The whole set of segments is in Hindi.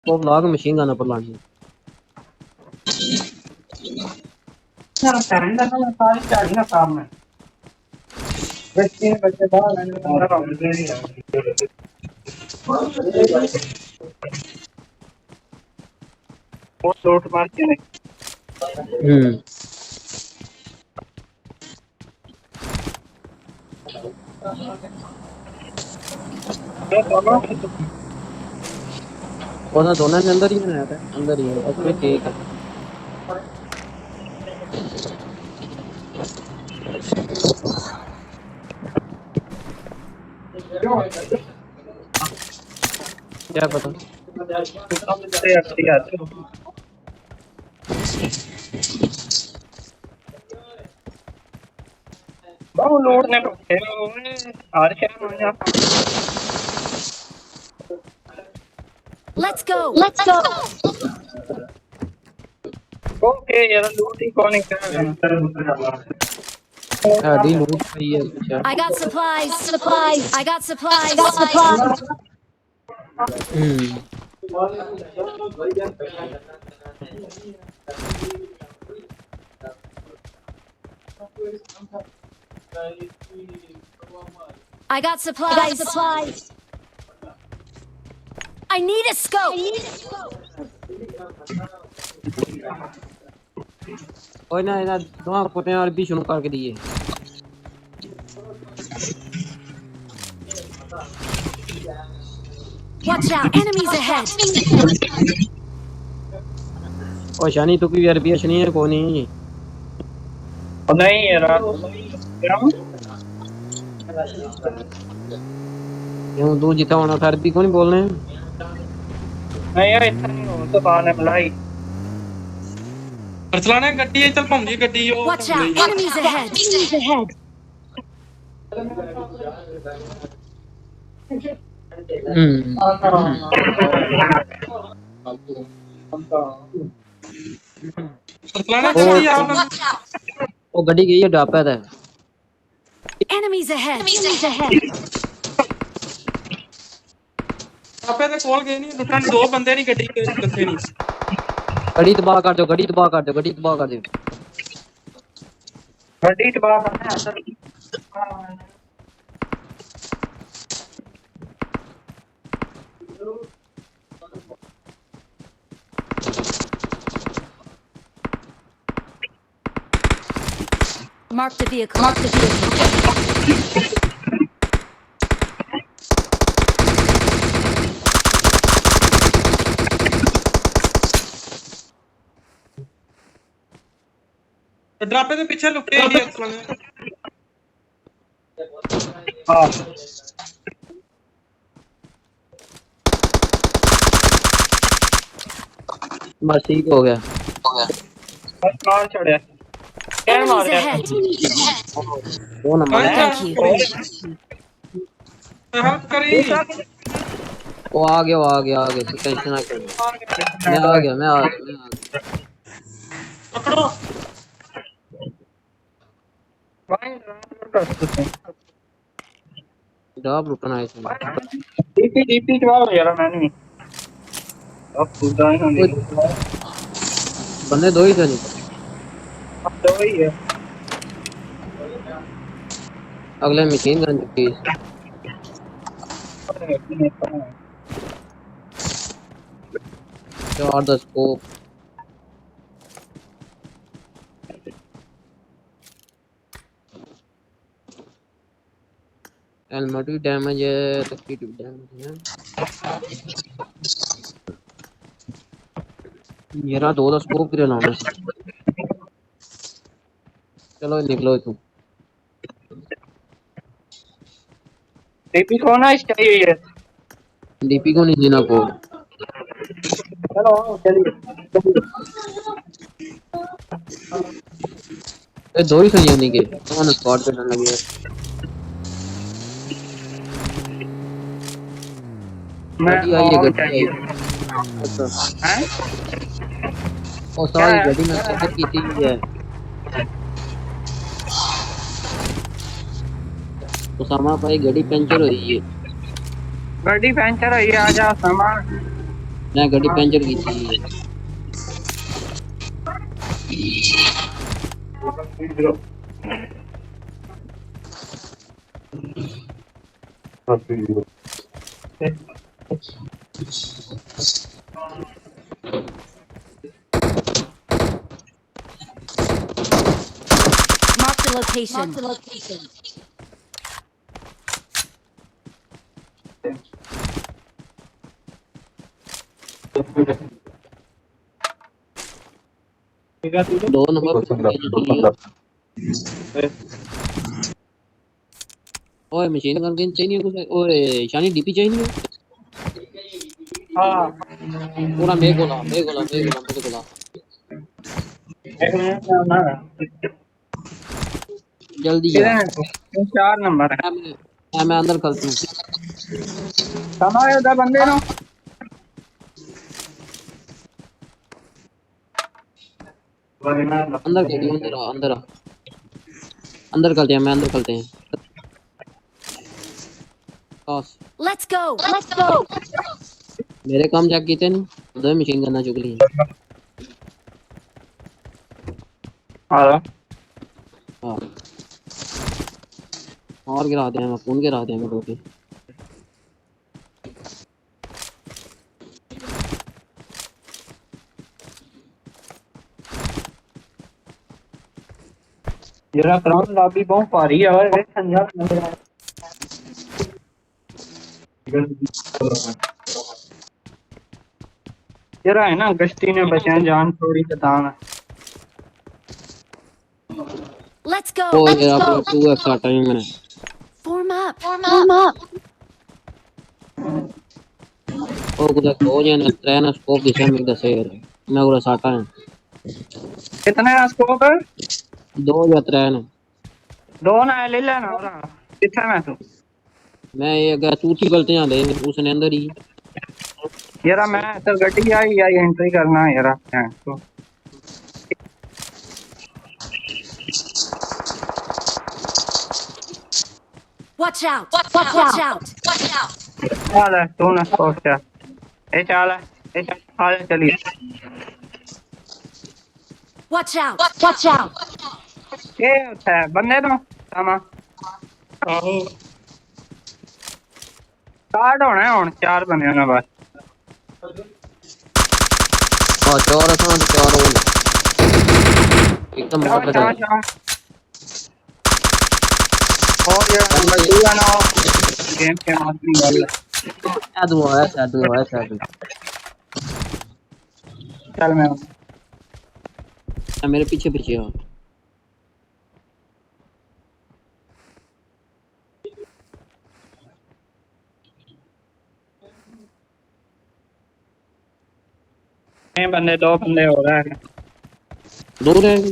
वो ब्लॉग मशीन गन पर लानी ना करंट ना सारी चाड़ी ना काम में बच्चे बच्चे बाहर आने का काम नहीं है वो शॉट मार के दोनों वो दोनों के अंदर ही है अंदर ही है अच्छा ठीक है क्या पता से अच्छी आते बहुत लोड ने पकड़े हर शहर में जा Let's go. Let's go. Okay यार लूट ही कौन है डी लूट सही है अच्छा I got supplies. Supplies. I got supplies. I got supplies. I got supplies. I got supplies. I need a scope. कोई ना इधर दोनों पोते और भी शुरू करके दिए Watch out! Enemies ahead. और शानी तो की अरबी शनी है कोई नहीं नहीं यार क्यों तू जितना होना था अरबी कौन बोलने नहीं यार इतना नहीं हो तो बाहर मलाई चलाने गड्डी है चल भौंदी गड्डी ओ Watch out! Enemies ahead. Enemies ahead. चलाने गड्डी आ वो गड्डी गई है डापा था Enemies ahead. Enemies ahead. आपे ते कोल गए नहीं लुटन दो बंदे नहीं गड्डी के किथे नहीं गड्डी तबाह कर दो गड्डी तबाह कर दो गड्डी तबाह कर दो गड्डी तबाह करना है Mark the vehicle. Mark the vehicle. ड्रापे के पीछे लुके नहीं चलाने हां बस ठीक हो गया बस मार चढ़े क्या मार Enemies रहा ahead. वो नंबर Thank you. हेल्प करी वो आ गया तू टेंशन ना कर मैं आ गया पकड़ो भाई कर सकते हैं जवाब रुकना है इसमें डीपी जवाब यार मैं नहीं अब खुदा ही नहीं बंदे दो ही थे नहीं अब तो वही है अगले मशीन गन की चार दस स्कोप हेलमेट भी डैमेज है तकलीफ भी डैमेज है मेरा दो स्कोप भी लाना चलो निकलो तू डीपी कौन है चाहिए ये डीपी को नहीं देना को चलो चलिए ये दो ही सही नहीं के कौन स्क्वाड पे डर लगे मैं गड्डी आई है गड्डी चाहिए अच्छा हैं और सारी गड्डी में चेक की थी है उसामा भाई गड्डी पंचर हुई है गाड़ी पंचर है आ जा सामान मैं गाड़ी पंचर की थी। Marked a location. Marked a location. दो नंबर पे चली है। ओए मशीन गन के चाहिए कुछ। ओए शानी डीपी चाहिए। हाँ पूरा मेरे गोला एक मिनट ना जल्दी आ। किधर है तू? 4 नंबर है मैं अंदर खलता हूँ। समाए उधर बंदे नो अंदर कर दिया। अंदर करते हैं। मैं अंदर करते हैं। बस Let's go. Let's go. मेरे काम जाके किते नहीं दो मशीन गन्ना चुक ली। हाँ हाँ और गिरा दे मैं फोन गिरा दे मैं रोके। जरा क्राउन लॉबी बहुत भारी है और एक संजा जरा है ना गश्ती ने बचाए जान थोड़ी कतान है Let's go. ओ Let's यार go. अपना 2x टाइम मैंने Form up. Form up. ओ कुछ हो जाए ना ट्रेन स्कोप दिशा में दसे मैं पूरा साटा है। कितने है स्कोप है दो या ट्रेन 2 ना ले लेना और कितना मैं तू मैं ये अगर चूठी गलती ना ले उसने अंदर ही। जरा मैं तो गड्डी आई या एंट्री करना है जरा तो Watch out. Watch out. चल है तू ना स्कोप क्या ए चल है ए चल चलिए Watch out. Watch out. ये होता है बंदे तो सामा आहो स्टार्ट होना है हुन 4 बंदे होने बस हां चार था चार हो एकदम मार लगा। और ये नंबर 2 है ना गेम के माध्यम वाला साधु है चल मैं मेरे पीछे पीछे हो। बंदे 2 बंदे हो रहा है दो रह गए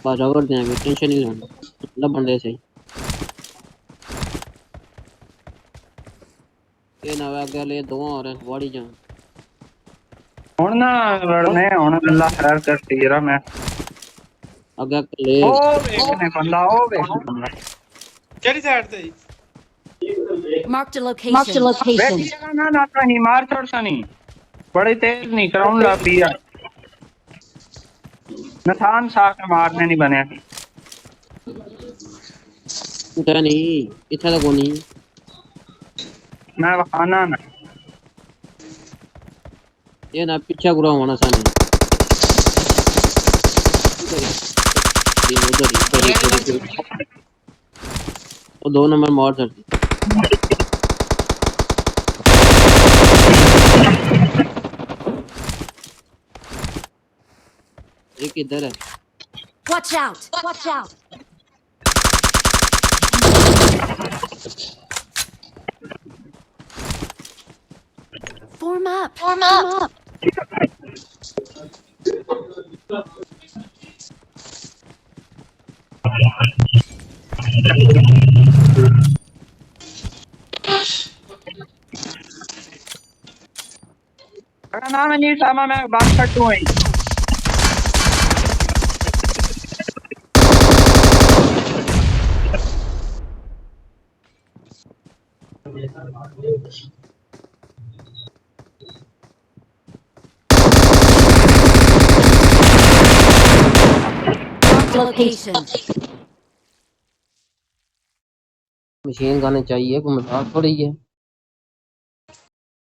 बराबर देंगे टेंशन नहीं लेना मतलब बंदे से ये ना आगे ले दो और बॉडी जा हुन ना लड़ने हुन अल्लाह खैर कर तीरा मैं आगे ले ओ देखने बंदा ओ देखने बंदा केड़ी साइड ते Marked a location. Marked a location. बैठिएगा ना ना तो नहीं मार छोड़ सा नहीं बड़ी तेज नहीं क्राउन ला पिया नथान सा के मारने नहीं बने उठा नहीं इतना तो कोनी मैं वहाना ना ये ना पीछा गुरा होना साने उधर वो 2 नंबर मार सकती एक इधर है। Watch out. Watch out. Form up. Form up. अगर ना मैं नहीं सामा मैं बात कटूं है Marked a location. Machine gun चाहिए, कोई मजाक थोड़ी है।